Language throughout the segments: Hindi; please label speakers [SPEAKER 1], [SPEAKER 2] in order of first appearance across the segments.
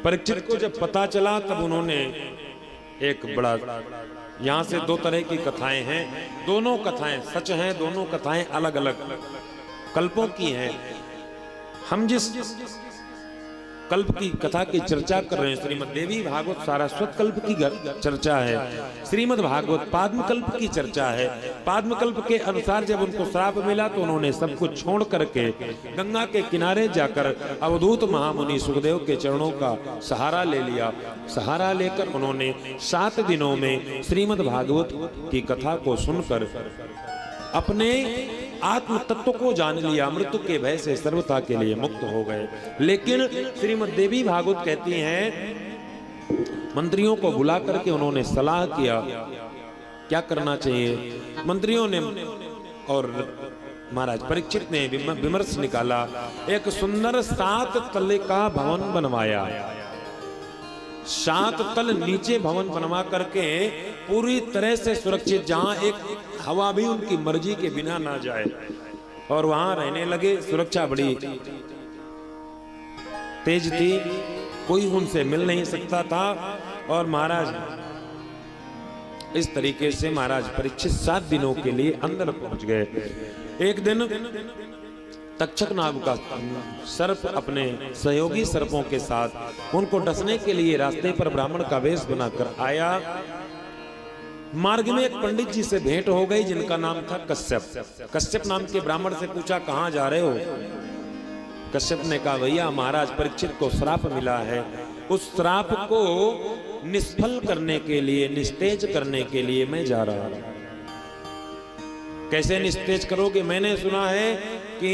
[SPEAKER 1] परीक्षित को जब पता चला तब उन्होंने एक बड़ा, यहां से दो तरह की कथाएं हैं, दोनों कथाएं सच हैं, दोनों कथाएं अलग अलग कल्पों की हैं। हम जिस कल्प की कथा की चर्चा कर रहे हैं, श्रीमद् देवी भागवत सारस्वत कल्प की चर्चा है, श्रीमद् भागवत पाद्म कल्प की चर्चा है। पाद्म कल्प के अनुसार जब उनको श्राप मिला तो उन्होंने सब कुछ छोड़ करके गंगा के किनारे जाकर अवधूत महामुनि सुखदेव के चरणों का सहारा ले लिया। सहारा लेकर उन्होंने 7 दिनों में श्रीमद् भागवत की कथा को सुनकर अपने आत्म तत्व को जान लिया, मृत्यु के भय से सर्वथा के लिए मुक्त हो गए। लेकिन श्रीमद् देवी भागवत कहती हैं, मंत्रियों को बुला करके उन्होंने सलाह किया क्या करना चाहिए। मंत्रियों ने और महाराज परीक्षित ने विमर्श निकाला, एक सुंदर 7 तल का भवन बनवाया। 7 तल नीचे भवन बनवा करके पूरी तरह से सुरक्षित, जहां एक हवा भी उनकी मर्जी के बिना ना जाए, और वहां रहने लगे। सुरक्षा बड़ी तेज थी, कोई उनसे मिल नहीं सकता था। और महाराज इस तरीके से महाराज परीक्षित 7 दिनों के लिए अंदर पहुंच गए। एक दिन तक्षक नाम का सर्प अपने सहयोगी सर्पों के साथ उनको डसने के लिए रास्ते पर ब्राह्मण का वेश बनाकर आया। मार्ग में एक पंडित जी से भेंट हो गई जिनका नाम था कश्यप। कश्यप नाम के ब्राह्मण से पूछा कहां जा रहे हो। कश्यप ने कहा भैया महाराज परीक्षित को श्राप मिला है, उस श्राप को निष्फल करने के लिए, निस्तेज करने के लिए मैं जा रहा हूं। कैसे निस्तेज करोगे? मैंने सुना है कि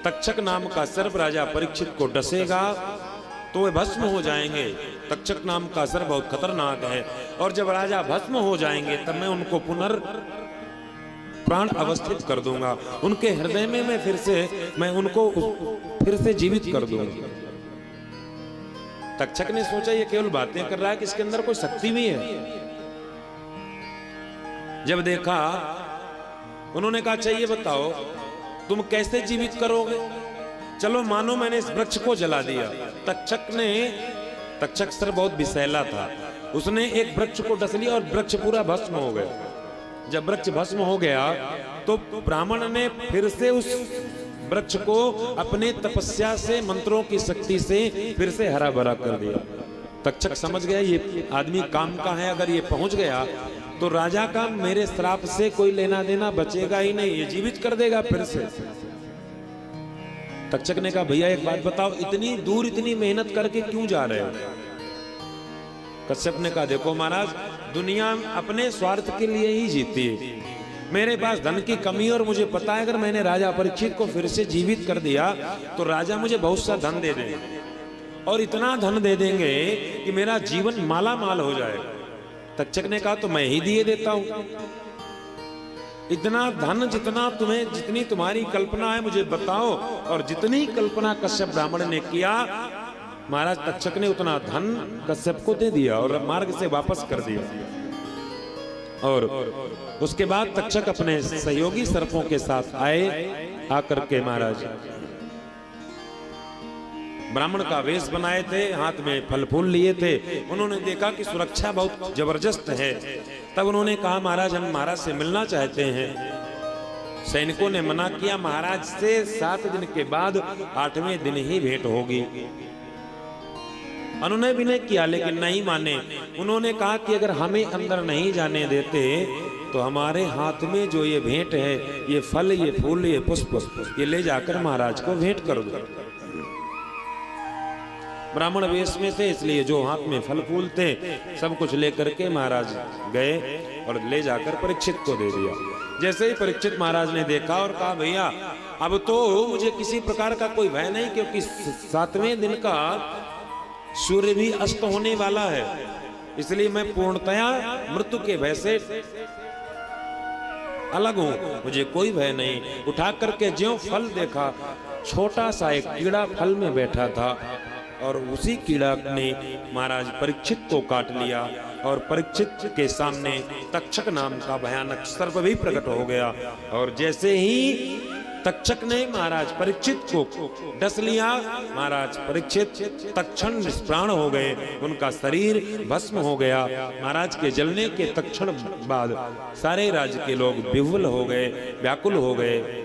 [SPEAKER 1] तक्षक नाम का सर्प राजा परीक्षित को डसेगा तो वे भस्म हो जाएंगे। तक्षक नाम का सर्प बहुत खतरनाक है, और जब राजा भस्म हो जाएंगे तब मैं उनको प्राण अवस्थित कर दूंगा, उनके हृदय में मैं उनको फिर से जीवित कर दूंगा। तक्षक ने सोचा ये केवल बातें कर रहा है कि इसके अंदर कोई शक्ति भी है। जब देखा, उन्होंने कहा चाहिए बताओ तुम कैसे जीवित करोगे। चलो मानो मैंने इस वृक्ष को जला दिया। तक्षक सर बहुत विषैला था, उसने एक वृक्ष को डस लिया और वृक्ष पूरा भस्म हो गया। जब वृक्ष भस्म हो गया तो ब्राह्मण ने फिर से उस वृक्ष को अपने तपस्या से, मंत्रों की शक्ति से फिर से हरा भरा कर दिया। तक्षक समझ गया ये आदमी काम का है, अगर ये पहुंच गया तो राजा का मेरे श्राप से कोई लेना देना बचेगा ही नहीं, ये जीवित कर देगा फिर से। तक्षक ने कहा भैया एक बात बताओ, इतनी दूर इतनी मेहनत करके क्यों जा रहे हो। कश्यप ने कहा देखो महाराज, दुनिया अपने स्वार्थ के लिए ही जीती है। मेरे पास धन की कमी, और मुझे पता है अगर मैंने राजा परीक्षित को फिर से जीवित कर दिया तो राजा मुझे बहुत सा धन दे देंगे, और इतना धन दे देंगे कि मेरा जीवन माला माल हो जाएगा। तक्षक ने कहा तो मैं ही दिए देता हूं। इतना धन जितना तुम्हें, जितनी तुम्हारी कल्पना है मुझे बताओ। और जितनी कल्पना कश्यप ब्राह्मण ने किया, महाराज तक्षक ने उतना धन कश्यप को दे दिया और मार्ग से वापस कर दिया। और उसके बाद तक्षक अपने सहयोगी सर्पों के साथ आए। आकर के महाराज ब्राह्मण का वेश बनाए थे, हाथ में फल फूल लिए थे। उन्होंने देखा कि सुरक्षा बहुत जबरदस्त है, तब उन्होंने कहा महाराज हम महाराज से मिलना चाहते हैं। सैनिकों ने मना किया, महाराज से 7 दिन के बाद 8वें दिन ही भेंट होगी। उन्होंने विनय किया लेकिन नहीं माने। उन्होंने कहा कि अगर हमें अंदर नहीं जाने देते तो हमारे हाथ में जो ये भेंट है, ये फल, ये फूल, ये पुष्प, ये ले जाकर महाराज को भेंट कर दो। ब्राह्मण वेश में थे, इसलिए जो हाथ में फल फूल थे सब कुछ लेकर के महाराज गए और ले जाकर परीक्षित को दे दिया। जैसे ही परीक्षित महाराज ने देखा और कहा भैया अब तो मुझे किसी प्रकार का कोई भय नहीं, क्योंकि 7वें दिन का सूर्य भी अस्त होने वाला है, इसलिए मैं पूर्णतया मृत्यु के भय से अलग हूं, मुझे कोई भय नहीं। उठा करके ज्यों फल देखा, छोटा सा एक कीड़ा फल में बैठा था, और उसी कीड़ा ने महाराज परीक्षित को काट लिया। और परीक्षित के सामने तक्षक नाम का भयानक सर्प भी प्रकट हो गया। और जैसे ही तक्षक ने महाराज परीक्षित को डस लिया। महाराज परीक्षित तत्क्षण निष्प्राण हो गए, उनका शरीर भस्म हो गया। महाराज के जलने के तत्क्षण बाद सारे राज्य के लोग विह्वल हो गए, व्याकुल हो गए।